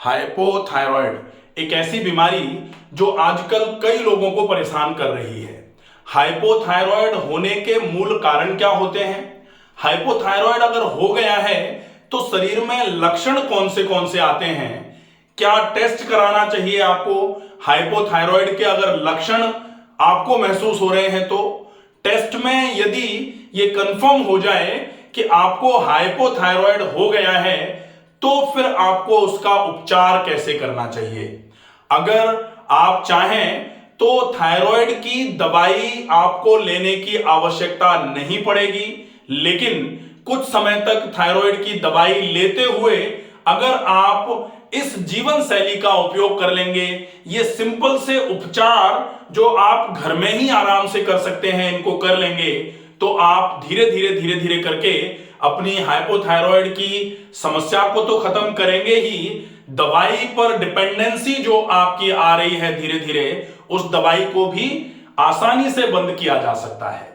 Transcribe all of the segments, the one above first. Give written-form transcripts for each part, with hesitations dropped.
Hypothyroid एक ऐसी बीमारी जो आजकल कई लोगों को परेशान कर रही है। हाइपोथायराइड होने के मूल कारण क्या होते हैं? हाइपोथायराइड अगर हो गया है तो शरीर में लक्षण कौन से आते हैं? क्या टेस्ट कराना चाहिए आपको? हाइपोथायराइड के अगर लक्षण आपको महसूस हो रहे हैं तो टेस्ट में यदि ये कंफर्म हो जाए कि आपको हाइपोथायराइड हो गया है तो फिर आपको उसका उपचार कैसे करना चाहिए। अगर आप चाहें तो थायराइड की दवाई आपको लेने की आवश्यकता नहीं पड़ेगी, लेकिन कुछ समय तक थायराइड की दवाई लेते हुए अगर आप इस जीवन शैली का उपयोग कर लेंगे, ये सिंपल से उपचार जो आप घर में ही आराम से कर सकते हैं, इनको कर लेंगे तो आप धीरे धीरे करके अपनी हाइपोथायराइड की समस्या को तो खत्म करेंगे ही, दवाई पर डिपेंडेंसी जो आपकी आ रही है धीरे धीरे, उस दवाई को भी आसानी से बंद किया जा सकता है।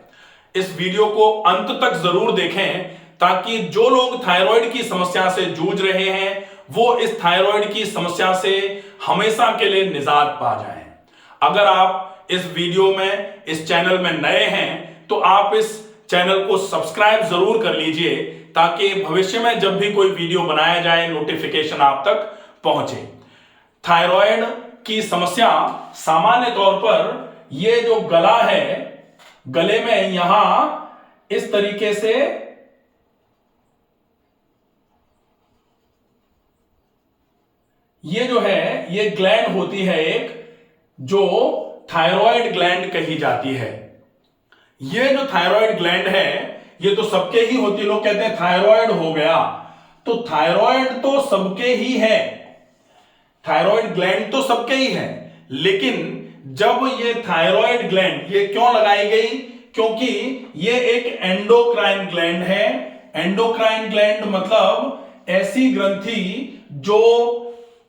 इस वीडियो को अंत तक जरूर देखें ताकि जो लोग थायराइड की समस्या से जूझ रहे हैं वो इस थायराइड की समस्या से हमेशा के लिए निजात पा जाएं। अगर आप इस वीडियो में, इस चैनल में नए हैं तो आप इस चैनल को सब्सक्राइब जरूर कर लीजिए ताकि भविष्य में जब भी कोई वीडियो बनाया जाए नोटिफिकेशन आप तक पहुंचे। थायराइड की समस्या सामान्य तौर पर ये जो गला है, गले में यहां इस तरीके से ये जो है ये ग्लैंड होती है एक, जो थायराइड ग्लैंड कही जाती है। ये जो थायराइड ग्लैंड है ये तो सबके ही होती है। लोग कहते हैं थायराइड हो गया, तो थायराइड तो सबके ही है, थायराइड ग्लैंड तो सबके ही है, लेकिन जब ये थायराइड ग्लैंड ये क्यों लगाई गई? क्योंकि ये एक एंडोक्राइन ग्लैंड है। एंडोक्राइन ग्लैंड मतलब ऐसी ग्रंथि जो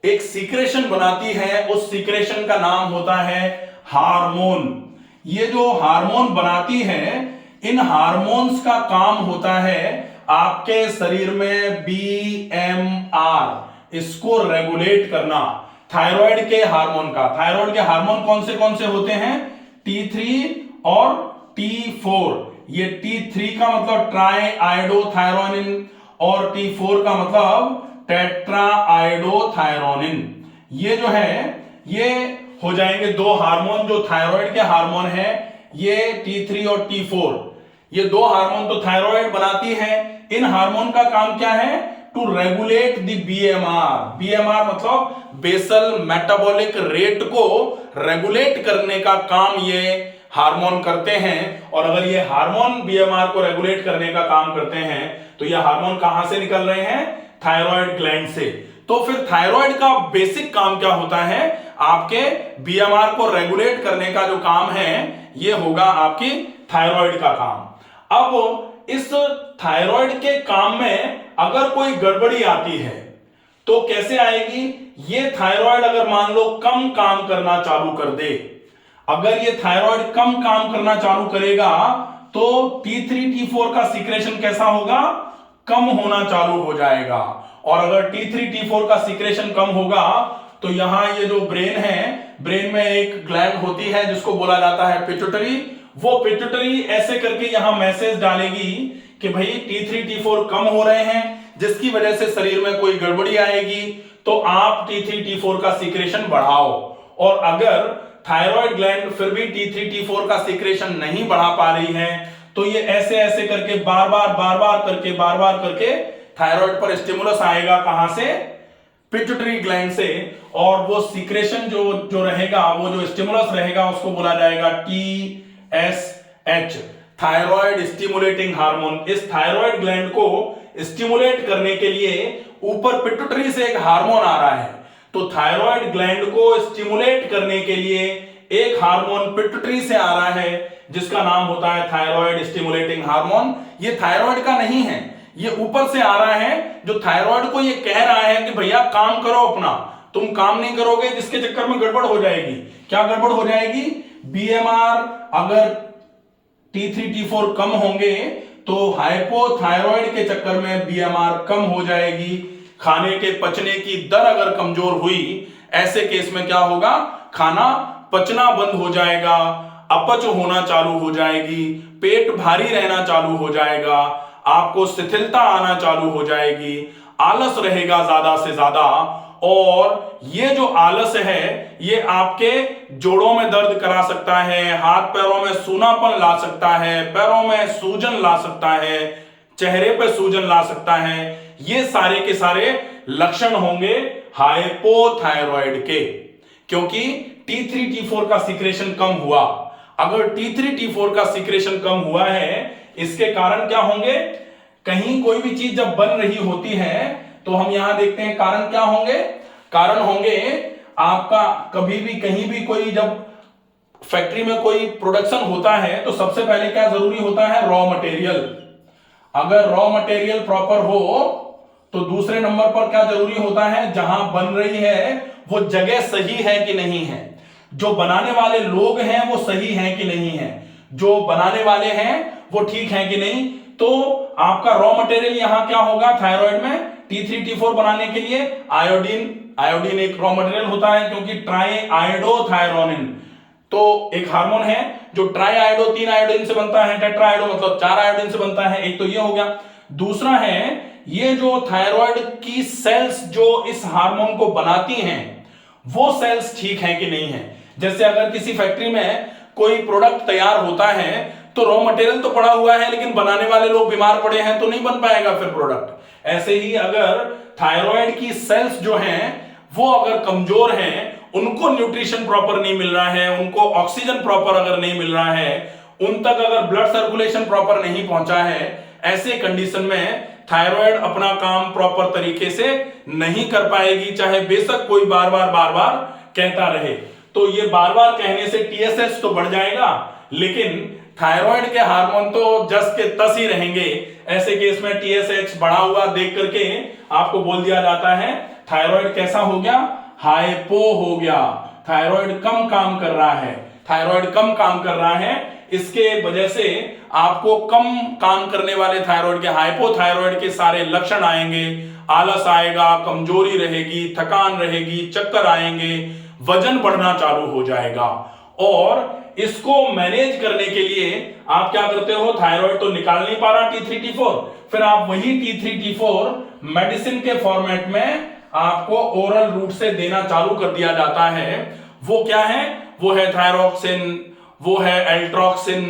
एक सीक्रेशन बनाती है, उस सीक्रेशन का नाम होता है हार्मोन। ये जो हार्मोन बनाती है, इन हार्मोन्स का काम होता है आपके शरीर में बीएमआर, इसको रेगुलेट करना। थायराइड के हार्मोन का, थायराइड के हार्मोन कौन से होते हैं? T3 और T4। ये T3 का मतलब ट्राई आयोडोथायरोनिन और T4 का मतलब टेट्रा आयोडोथायरोनिन। ये जो है ये हो जाएंगे दो हार्मोन जो थायराइड के हार्मोन है, ये T3 और T4। ये दो हार्मोन तो थायराइड बनाती है। इन हार्मोन का काम क्या है? To regulate the BMR. BMR मतलब बेसल मेटाबॉलिक रेट को रेगुलेट करने का काम ये हार्मोन करते हैं। और अगर ये हार्मोन बीएमआर को रेगुलेट करने का काम करते हैं तो ये हार्मोन कहां से निकल रहे हैं? थायराइड ग्लैंड से। तो फिर थायराइड का बेसिक काम क्या होता है? आपके बीएमआर को रेगुलेट करने का जो काम है ये होगा आपकी थायराइड का काम। अब इस थायराइड के काम में अगर कोई गड़बड़ी आती है तो कैसे आएगी? ये थायराइड अगर मान लो कम काम करना चालू कर दे, अगर ये थायराइड कम काम करना चालू करेगा तो T3 T4 का सीक्रेशन कैसा होगा? कम होना चालू हो जाएगा। और अगर T3 T4 का सीक्रेशन कम होगा तो यहां ये जो ब्रेन है, ब्रेन में एक ग्लैंड होती है जिसको बोला जाता है पिट्यूटरी। वो पिट्यूटरी ऐसे करके यहां मैसेज डालेगी कि भाई T3 T4 कम हो रहे हैं, जिसकी वजह से शरीर में कोई गड़बड़ी आएगी, तो आप T3 T4 का सीक्रेशन बढ़ाओ। और अगर थायराइड ग्लैंड फिर भी T3 T4 का सीक्रेशन नहीं बढ़ा पा रही है तो ये ऐसे करके बार बार करके थायराइड पर स्टिमुलस आएगा। कहां से? पिट्यूटरी ग्लैंड से। और वो सीक्रेशन जो रहेगा, वो जो स्टिमुलस रहेगा उसको बोला जाएगा TSH, थायराइड स्टिमुलेटिंग हार्मोन। इस थायराइड ग्लैंड को स्टिमुलेट करने के लिए ऊपर पिट्यूटरी से एक हार्मोन आ रहा है, तो थायराइड ग्लैंड को स्टिमुलेट करने के लिए एक हार्मोन पिट्यूटरी से आ रहा है जिसका नाम होता है थायराइड स्टिमुलेटिंग हार्मोन। ये थायराइड का नहीं है, ये ऊपर से आ रहा है जो थायराइड को ये कह रहा है कि भैया काम करो अपना, तुम काम नहीं करोगे जिसके चक्कर में गड़बड़ हो जाएगी। क्या गड़बड़ हो जाएगी? बीएमआर अगर T3 T4 कम होंगे तो हाइपोथायराइड के चक्कर में बीएमआर कम हो जाएगी। खाने के पचने की दर अगर कमजोर हुई, ऐसे केस में क्या होगा, खाना पचना बंद हो जाएगा, अपच होना चालू हो जाएगी, पेट भारी रहना चालू हो जाएगा, आपको शिथिलता आना चालू हो जाएगी, आलस रहेगा ज्यादा से ज्यादा। और ये जो आलस है ये आपके जोड़ों में दर्द करा सकता है, हाथ पैरों में सूनापन ला सकता है, पैरों में सूजन ला सकता है, चेहरे पे सूजन ला सकता है। ये सारे के सारे लक्षण होंगे हाइपोथायरॉइड के, क्योंकि T3 T4 का सीक्रेशन कम हुआ। अगर T3 T4 का सीक्रेशन कम हुआ है, इसके कारण क्या होंगे, कहीं कोई भी चीज जब बन रही होती है तो हम यहां देखते हैं कारण क्या होंगे, कारण होंगे आपका कभी भी कहीं भी कोई जब फैक्ट्री में कोई प्रोडक्शन होता है तो सबसे पहले क्या जरूरी होता है, रॉ मटेरियल। अगर रॉ मटेरियल प्रॉपर हो तो दूसरे नंबर पर क्या जरूरी होता है, जहां बन रही है वो जगह सही है कि नहीं है, जो बनाने वाले लोग हैं वो सही हैं कि नहीं है, जो बनाने वाले हैं वो ठीक हैं कि नहीं। तो आपका रॉ मटेरियल यहां क्या होगा थायराइड में, T3 T4 बनाने के लिए आयोडीन। आयोडीन एक रॉ मटेरियल होता है क्योंकि ट्राई आयोडोथायरोनिन तो एक हार्मोन है जो ट्राई आयोडो 3 आयोडीन से बनता है, टेट्रा आयोडो मतलब 4 आयोडीन से बनता है। एक तो ये हो गया। दूसरा है ये जो थायराइड की सेल्स जो इस हार्मोन को बनाती हैं वो सेल्स ठीक है कि नहीं है। जैसे अगर किसी फैक्ट्री में कोई प्रोडक्ट तैयार होता है तो रॉ मटेरियल तो पड़ा हुआ है लेकिन बनाने वाले लोग बीमार पड़े हैं तो नहीं बन पाएगा फिर प्रोडक्ट। ऐसे ही अगर थायराइड की सेल्स जो हैं वो अगर कमजोर हैं, उनको न्यूट्रिशन प्रॉपर नहीं मिल रहा है, उनको ऑक्सीजन प्रॉपर अगर नहीं मिल रहा है, उन तक अगर ब्लड सर्कुलेशन प्रॉपर नहीं पहुंचा है, ऐसे कंडीशन में थायराइड अपना काम प्रॉपर तरीके से नहीं कर पाएगी, चाहे बेशक कोई बार बार कहता रहे। तो ये बार बार कहने से TSH तो बढ़ जाएगा लेकिन थायराइड के हार्मोन तो जस के तस ही रहेंगे। ऐसे केस में TSH बढ़ा हुआ देख करके आपको बोल दिया जाता है थायराइड कैसा हो गया, हाइपो हो गया, थायराइड कम काम कर रहा है, थायराइड कम काम कर रहा है। इसके वजह से आपको कम काम करने वाले थायराइड के, हाइपोथायराइड के सारे लक्षण आएंगे, आलस आएगा, कमजोरी रहेगी, थकान रहेगी, चक्कर आएंगे, वजन बढ़ना चालू हो जाएगा। और इसको मैनेज करने के लिए आप क्या करते हो, थायराइड तो निकाल नहीं पा रहा T3 T4, फिर आप वही T3 T4 मेडिसिन के फॉर्मेट में आपको ओरल रूट से देना चालू कर दिया जाता है। वो क्या है, वो है थायरोक्सिन, वो है एल्ट्रोक्सिन,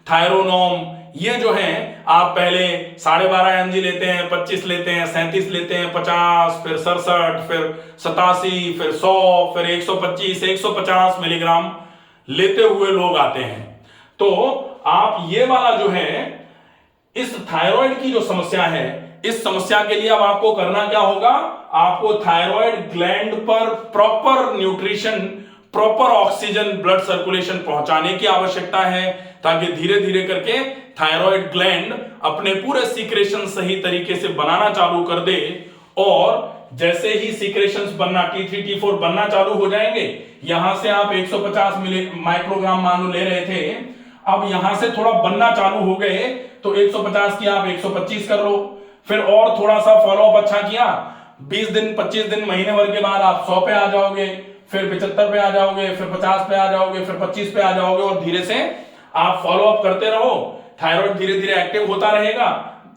थायरोनोम। ये जो है आप पहले 12.5 mg लेते हैं, 25 लेते हैं, 37 लेते हैं, 50, फिर 67, फिर 87, फिर 100, फिर 125, 150 मिलीग्राम लेते हुए लोग आते हैं। तो आप ये वाला जो है इस थायराइड की जो समस्या है, इस समस्या के लिए अब आपको करना क्या होगा, आपको थायराइड ग्लैंड पर proper nutrition, proper oxygen, blood circulation पहुंचाने की आवश्यकता है ताकि धीरे धीरे करके थायराइड ग्लैंड अपने पूरे सीक्रेशन सही तरीके से बनाना चालू कर दे। और जैसे ही सीक्रेशंस बनना, T3 T4 बनना चालू हो जाएंगे, यहां से आप 150 माइक्रोग्राम मान लो ले रहे थे, अब यहां से थोड़ा बनना चालू हो गए तो 150 की आप 125 कर लो, फिर और थोड़ा सा फॉलोअप अच्छा किया, 20 दिन 25 दिन महीने भर के बाद आप 100 पे आ जाओगे, फिर 75 पे आ जाओगे, फिर 50 पे आ जाओगे, फिर 25 पे आ जाओगे और धीरे से आप फॉलोअप करते रहो। थायराइड धीरे धीरे एक्टिव होता रहेगा,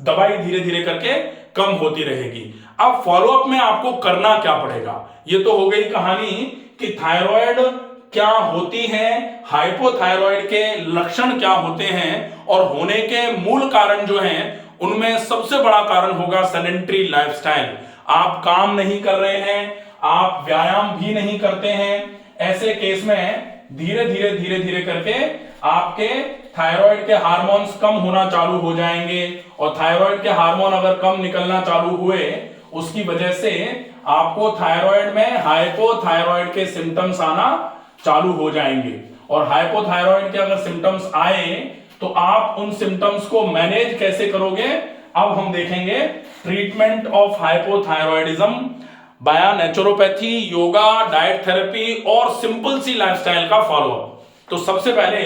दवाई धीरे धीरे करके कम होती रहेगी। अब फॉलोअप में आपको करना क्या पड़ेगा, ये तो हो गई कहानी कि थायराइड क्या होती है, हाइपोथायराइड के लक्षण क्या होते हैं और होने के मूल कारण जो हैं उनमें सबसे बड़ा कारण होगा सेडेंटरी लाइफस्टाइल। आप काम नहीं कर रहे हैं, आप व्यायाम भी नहीं करते हैं, ऐसे केस में धीरे धीरे करके आपके थायराइड के हार्मोन्स कम होना चालू हो जाएंगे और थायराइड के हार्मोन अगर कम निकलना चालू हुए उसकी वजह से आपको थायराइड में हाइपोथायराइड के सिम्टम्स आना चालू हो जाएंगे। और हाइपोथायराइड के अगर सिम्टम्स आए तो आप उन सिम्टम्स को मैनेज कैसे करोगे, अब हम देखेंगे ट्रीटमेंट ऑफ हाइपोथायराइडिज्म बाया नेचुरोपैथी, योगा, डाइट थेरेपी और सिंपल सी लाइफस्टाइल का फॉलोअप। तो सबसे पहले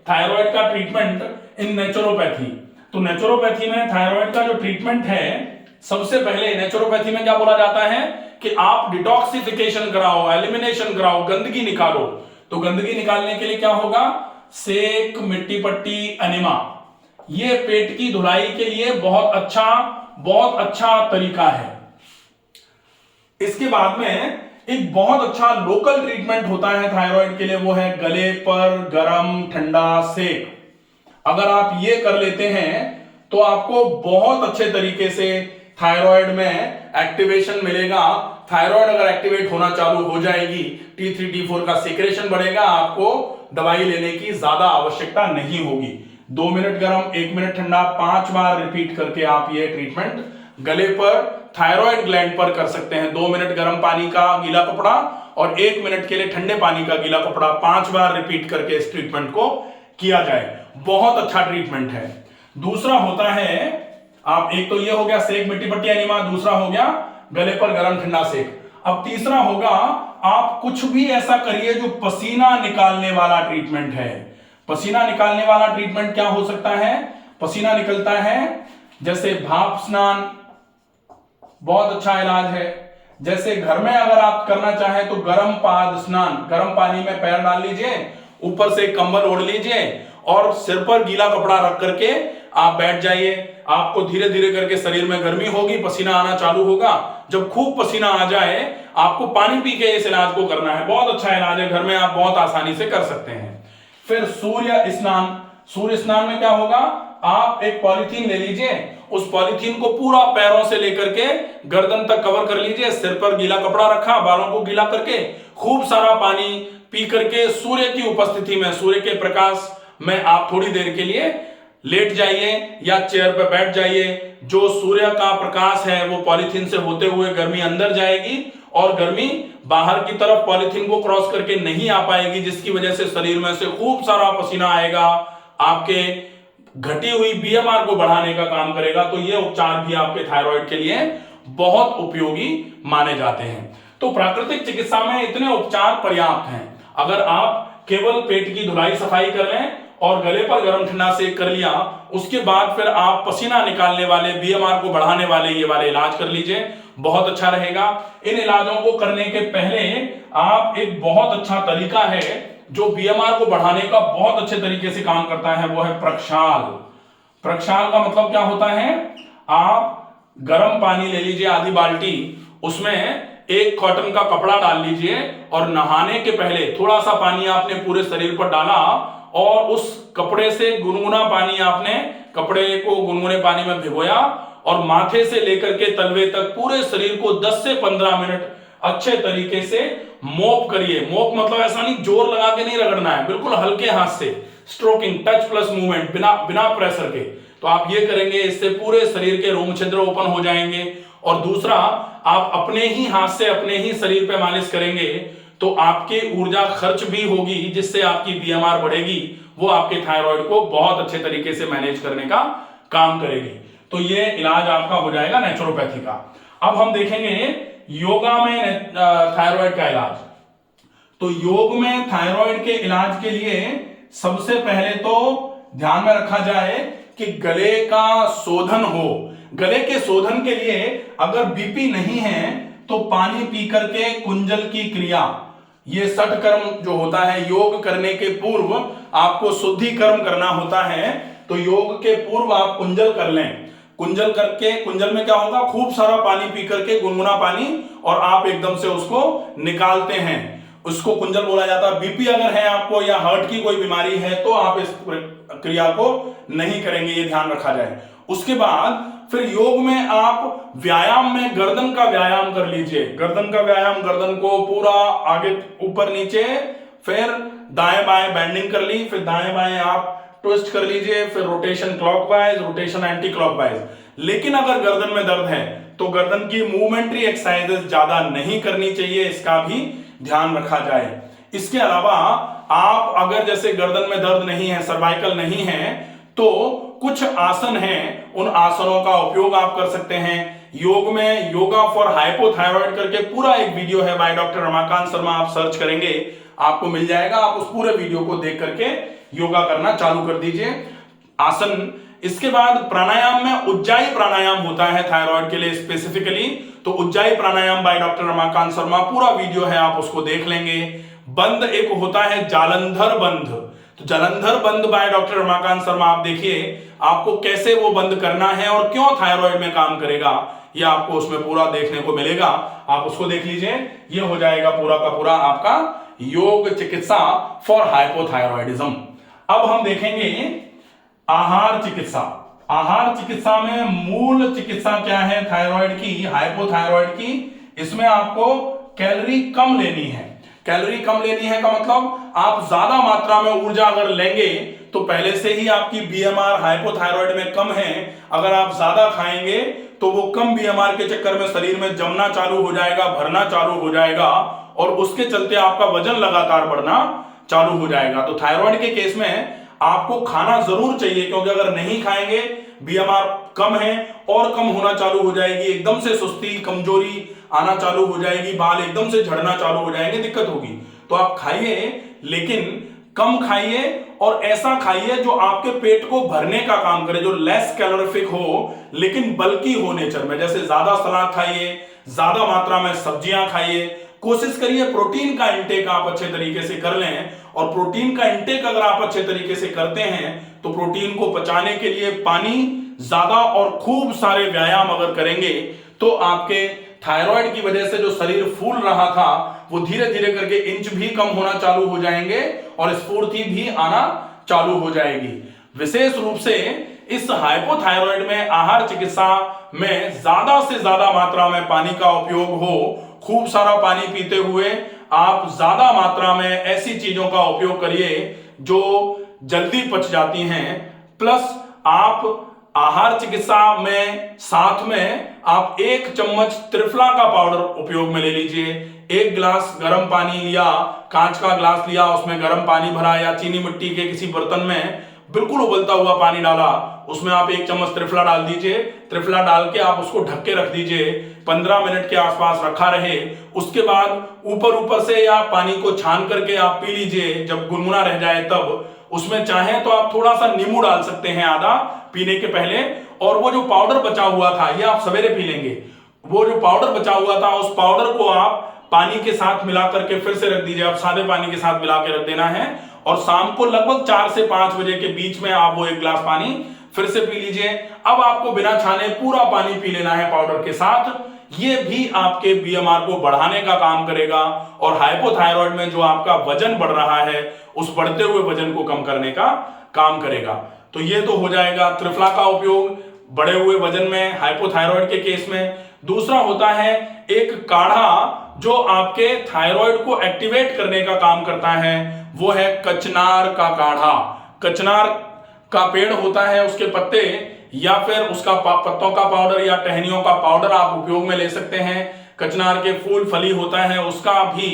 थायराइड का ट्रीटमेंट इन नेचुरोपैथी। तो नेचुरोपैथी में थायराइड का जो ट्रीटमेंट है सबसे पहले नेचुरोपैथी में क्या बोला जाता है कि आप डिटॉक्सिफिकेशन कराओ, एलिमिनेशन कराओ, गंदगी निकालो। तो गंदगी निकालने के लिए क्या होगा? सेक, मिट्टी पट्टी, एनिमा, ये पेट की धुलाई के लिए बहुत अच्छा तरीका है। इसके बाद में एक बहुत अच्छा लोकल ट्रीटमेंट होता है थायराइड के लिए, वो है गले पर गरम ठंडा सेक। अगर आप ये कर लेते हैं तो आपको बहुत अच्छे तरीके से थायराइड में एक्टिवेशन मिलेगा। थायराइड अगर एक्टिवेट होना चालू हो जाएगी, T3 T4 का सीक्रेशन बढ़ेगा, आपको दवाई लेने की ज्यादा आवश्यकता नहीं होगी। 2 मिनट गर्म, 1 मिनट ठंडा, 5 बार रिपीट करके आप ये ट्रीटमेंट गले पर, थायराइड ग्लैंड पर कर सकते हैं। 2 मिनट गर्म पानी का गीला कपड़ा और 1 मिनट के लिए ठंडे पानी का गीला कपड़ा, 5 बार रिपीट करके इस ट्रीटमेंट को किया जाए। बहुत अच्छा ट्रीटमेंट है। दूसरा होता है, आप एक तो ये हो गया सेक, मिट्टी पट्टी, एनिमा, दूसरा हो गया गले पर गरम ठंडा सेक। अब तीसरा होगा, आप कुछ भी ऐसा करिए जो पसीना निकालने वाला ट्रीटमेंट है। पसीना निकालने वाला ट्रीटमेंट क्या हो सकता है? पसीना निकलता है जैसे भाप स्नान, बहुत अच्छा इलाज है। जैसे घर में अगर आप करना चाहें तो गर्म पाद स्नान, गर्म पानी में पैर डाल लीजिए, ऊपर से कंबल ओढ़ लीजिए और सिर पर गीला कपड़ा रख करके आप बैठ जाइए। आपको धीरे धीरे करके शरीर में गर्मी होगी, पसीना आना चालू होगा। जब खूब पसीना आ जाए, आपको पानी पी के इस इलाज को करना है। बहुत अच्छा इलाज है, घर में आप बहुत आसानी से कर सकते हैं। फिर सूर्य स्नान। सूर्य स्नान में क्या होगा? आप एक पॉलीथीन ले लीजिए, उस पॉलीथीन को पूरा पैरों से लेकर के गर्दन तक कवर कर लीजिए, सिर पर गीला कपड़ा रखा, बालों को गीला करके खूब सारा पानी पी करके सूर्य की उपस्थिति में, सूर्य के प्रकाश में आप थोड़ी देर के लिए लेट जाइए या चेयर पर बैठ जाइए। जो सूर्य का प्रकाश है वो पॉलीथीन से होते हुए गर्मी अंदर जाएगी और गर्मी बाहर की तरफ पॉलीथीन को क्रॉस करके नहीं आ पाएगी, जिसकी वजह से शरीर में से खूब सारा पसीना आएगा, आपके घटी हुई बीएमआर को बढ़ाने का काम करेगा। तो ये उपचार भी आपके थायराइड के लिए बहुत उपयोगी माने जाते हैं। तो प्राकृतिक चिकित्सा में इतने उपचार पर्याप्त हैं। अगर आप केवल पेट की धुलाई सफाई कर लें और गले पर गर्म ठंडा सेक कर लिया, उसके बाद फिर आप पसीना निकालने वाले, बीएमआर को बढ़ाने वाले ये वाले इलाज कर लीजिए, बहुत अच्छा रहेगा। इन इलाजों को करने के पहले आप, एक बहुत अच्छा तरीका है जो बीएमआर को बढ़ाने का बहुत अच्छे तरीके से काम करता है, वो है प्रक्षाल। प्रक्षाल का मतलब क्या होता है? आप गर्म पानी ले लीजिए आधी बाल्टी, उसमें एक कॉटन का कपड़ा डाल लीजिए और नहाने के पहले थोड़ा सा पानी आपने पूरे शरीर पर डाला और उस कपड़े से गुनगुना पानी, आपने कपड़े को गुनगुने पानी में भिगोया और माथे से लेकर के तलवे तक पूरे शरीर को 10 से 15 मिनट अच्छे तरीके से मोप करिए। मोप मतलब ऐसा नहीं जोर लगा के नहीं रगड़ना है, बिल्कुल हल्के हाथ से, स्ट्रोकिंग, टच प्लस मूवमेंट, बिना प्रेशर के। तो आप ये करेंगे, इससे पूरे शरीर के रोम छिद्र ओपन हो जाएंगे। और दूसरा, आप अपने ही हाथ से अपने ही शरीर पे मालिश करेंगे तो आपकी ऊर्जा खर्च भी होगी, जिससे आपकी बीएमआर बढ़ेगी, वो आपके थायराइड को बहुत अच्छे तरीके से मैनेज करने का काम करेगी। तो ये इलाज आपका हो जाएगा नेचुरोपैथी का। अब हम देखेंगे योगा में थायराइड का इलाज। तो योग में थायराइड के इलाज के लिए सबसे पहले तो ध्यान में रखा जाए कि गले का शोधन हो। गले के शोधन के लिए अगर बीपी नहीं है तो पानी पी करके कुंजल की क्रिया, ये षट कर्म जो होता है, योग करने के पूर्व आपको शुद्धि कर्म करना होता है। तो योग के पूर्व आप कुंजल कर लें। कुंजल करके, कुंजल में क्या होगा? खूब सारा पानी पी करके, गुनगुना पानी, और आप एकदम से उसको निकालते हैं, उसको कुंजल बोला जाता है। बीपी अगर है आपको या हार्ट की कोई बीमारी है तो आप इस क्रिया को नहीं करेंगे, ये ध्यान रखा जाए। उसके बाद फिर योग में आप व्यायाम में गर्दन का व्यायाम कर लीजिए। गर्दन का व्यायाम, गर्दन को पूरा आगे ऊपर नीचे, फिर दाएं बाएं बेंडिंग कर ली, फिर दाएं बाएं आप ट्विस्ट कर लीजिए, फिर rotation clockwise, rotation anti clockwise. लेकिन अगर गर्दन में दर्द है तो गर्दन की मूवमेंट्री एक्सरसाइजेस ज्यादा नहीं करनी चाहिए, इसका भी ध्यान रखा जाए। इसके अलावा आप अगर जैसे गर्दन में दर्द नहीं है, सर्वाइकल नहीं है, तो कुछ आसन हैं, उन आसनों का उपयोग आप कर सकते हैं। योग में योगा फॉर हाइपोथायरॉइड करके पूरा एक वीडियो है बाय डॉक्टर रमाकांत शर्मा, आप सर्च करेंगे आपको मिल जाएगा। आप उस पूरे वीडियो को देख करके योगा करना चालू कर दीजिए। आसन इसके बाद प्राणायाम में उज्जाई प्राणायाम होता है थायराइड के लिए स्पेसिफिकली, तो उज्जाई प्राणायाम बाय डॉक्टर रमाकांत शर्मा, पूरा वीडियो है आप उसको देख लेंगे। बंद एक होता है जालंधर बंद, तो जालंधर बंद बाय डॉक्टर रमाकांत शर्मा, आप देखिए आपको कैसे वो बंद करना है और क्यों थायराइड में काम करेगा, ये आपको उसमें पूरा देखने को मिलेगा, आप उसको देख लीजिए। ये हो जाएगा पूरा का पूरा आपका योग चिकित्सा फॉर हाइपोथायरॉयडिज्म। अब हम देखेंगे आहार चिकित्सा। आहार चिकित्सा में मूल चिकित्सा क्या है थायराइड की, हाइपोथायरॉइड की, इसमें आपको कैलोरी कम लेनी है। कैलोरी कम लेनी है का मतलब आप ज्यादा मात्रा में ऊर्जा अगर लेंगे तो पहले से ही आपकी बीएमआर हाइपोथायरॉइड में कम है, अगर आप ज्यादा खाएंगे तो वो कम बीएमआर के चक्कर में शरीर में जमना चालू हो जाएगा, भरना चालू हो जाएगा और उसके चलते आपका वजन लगातार बढ़ना चालू हो जाएगा। तो थायराइड के केस में आपको खाना जरूर चाहिए, क्योंकि अगर नहीं खाएंगे बीएमआर कम है और कम होना चालू हो जाएगी, एकदम से सुस्ती कमजोरी आना चालू हो जाएगी, बाल एकदम से झड़ना चालू हो जाएंगे, दिक्कत होगी। तो आप खाइए लेकिन कम खाइए और ऐसा खाइए जो आपके पेट को भरने का काम करे, जो लेस कैलोरिफिक हो लेकिन बल्कि हो नेचर में। जैसे ज्यादा सलाद खाइए, ज्यादा मात्रा में सब्जियां खाइए, कोशिश करिए प्रोटीन का इंटेक आप अच्छे तरीके से कर लें। और प्रोटीन का इंटेक अगर आप अच्छे तरीके से करते हैं तो प्रोटीन को पचाने के लिए पानी ज्यादा और खूब सारे व्यायाम अगर करेंगे तो आपके थायराइड की वजह से जो शरीर फूल रहा था वो धीरे धीरे करके इंच भी कम होना चालू हो जाएंगे और स्फूर्ति भी आना चालू हो जाएगी। विशेष रूप से इस हाइपोथायरॉइड में आहार चिकित्सा में ज्यादा से ज्यादा मात्रा में पानी का उपयोग हो, खूब सारा पानी पीते हुए आप ज्यादा मात्रा में ऐसी चीजों का उपयोग करिए जो जल्दी पच जाती हैं। प्लस आप आहार चिकित्सा में साथ में आप 1 चम्मच त्रिफला का पाउडर उपयोग में ले लीजिए। 1 गिलास गर्म पानी लिया, कांच का गिलास लिया, उसमें गर्म पानी भरा या चीनी मिट्टी के किसी बर्तन में बिल्कुल उबलता हुआ पानी डाला, उसमें आप 1 चम्मच त्रिफला डाल दीजिए। त्रिफला डाल के आप उसको ढक के रख दीजिए, 15 मिनट के आसपास रखा रहे। उसके बाद ऊपर से या पानी को छान करके आप पी लीजिए, जब गुनगुना रह जाए तब। उसमें चाहें तो आप थोड़ा सा नींबू डाल सकते हैं आधा पीने के पहले। और वो जो पाउडर बचा हुआ था ये आप सवेरे पी लेंगे। वो जो पाउडर बचा हुआ था उस पाउडर को आप पानी के साथ मिला करके फिर से रख दीजिए। आप सादे पानी के साथ मिला के रख देना है और शाम को लगभग 4 से 5 बजे के बीच में आप वो 1 गिलास पानी फिर से पी लीजिए। अब आपको बिना छाने पूरा पानी पी लेना है पाउडर के साथ। ये भी आपके बीएमआर को बढ़ाने का काम करेगा और हाइपोथायरॉइड में जो आपका वजन बढ़ रहा है उस बढ़ते हुए वजन को कम करने का काम करेगा। तो ये तो हो जाएगा त्रिफला का उपयोग बढ़े हुए वजन में हाइपोथायरॉइड के केस में। दूसरा होता है एक काढ़ा जो आपके थायराइड को एक्टिवेट करने का काम करता है, वो है कचनार का काढ़ा। कचनार का पेड़ होता है, उसके पत्ते या फिर उसका पत्तों का पाउडर या टहनियों का पाउडर आप उपयोग में ले सकते हैं। कचनार के फूल फली होता है उसका भी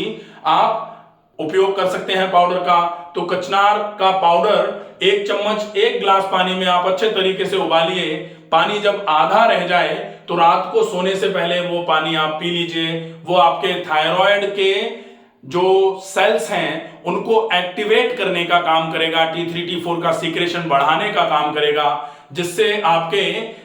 आप उपयोग कर सकते हैं पाउडर का। तो कचनार का पाउडर 1 चम्मच 1 गिलास पानी में आप अच्छे तरीके से उबालिए। पानी जब आधा रह जाए तो रात को सोने से पहले वो पानी आप पी लीजिए। वो आपके थायराइड के जो सेल्स हैं उनको एक्टिवेट करने का काम करेगा, T3 T4 का सीक्रेशन बढ़ाने का काम करेगा, जिससे आपके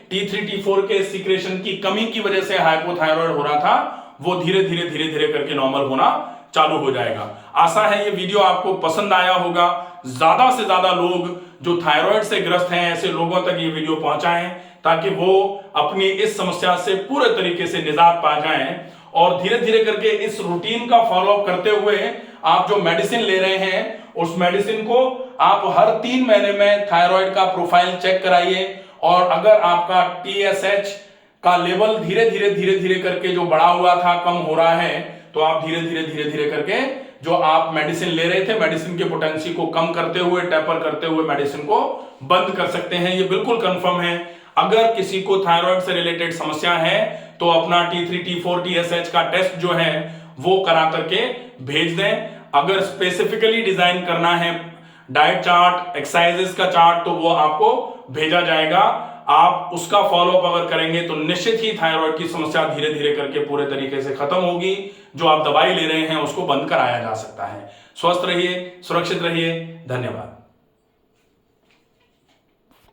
T3 T4 के सीक्रेशन की कमी की वजह से हाइपोथायरॉइड हो रहा था वो धीरे धीरे करके नॉर्मल होना चालू हो जाएगा। आशा है ये वीडियो आपको पसंद आया होगा। ज्यादा से ज्यादा लोग जो थायराइड से ग्रस्त हैं ऐसे लोगों तक ये वीडियो पहुंचाएं ताकि वो अपनी इस समस्या से पूरे तरीके से निजात पा जाएं और धीरे धीरे करके इस रूटीन का फॉलोअप करते हुए आप जो मेडिसिन ले रहे हैं उस मेडिसिन को आप हर 3 महीने में थायराइड का प्रोफाइल चेक कराइए। और अगर आपका TSH का लेवल धीरे धीरे करके जो बढ़ा हुआ था कम हो रहा है तो आप धीरे धीरे करके जो आप मेडिसिन ले रहे थे मेडिसिन के पोटेंसी को कम करते हुए टेपर करते हुए मेडिसिन को बंद कर सकते हैं। ये बिल्कुल कंफर्म है। अगर किसी को थायराइड से रिलेटेड समस्या है तो अपना T3 T4 TSH का टेस्ट जो है वो करा करके भेज दें। अगर स्पेसिफिकली डिजाइन करना है डाइट चार्ट एक्सरसाइजेस का चार्ट तो वो आपको भेजा जाएगा। आप उसका फॉलोअप अगर करेंगे तो निश्चित ही थायराइड की समस्या धीरे धीरे करके पूरे तरीके से खत्म होगी। जो आप दवाई ले रहे हैं उसको बंद कराया जा सकता है। स्वस्थ रहिए, सुरक्षित रहिए। धन्यवाद।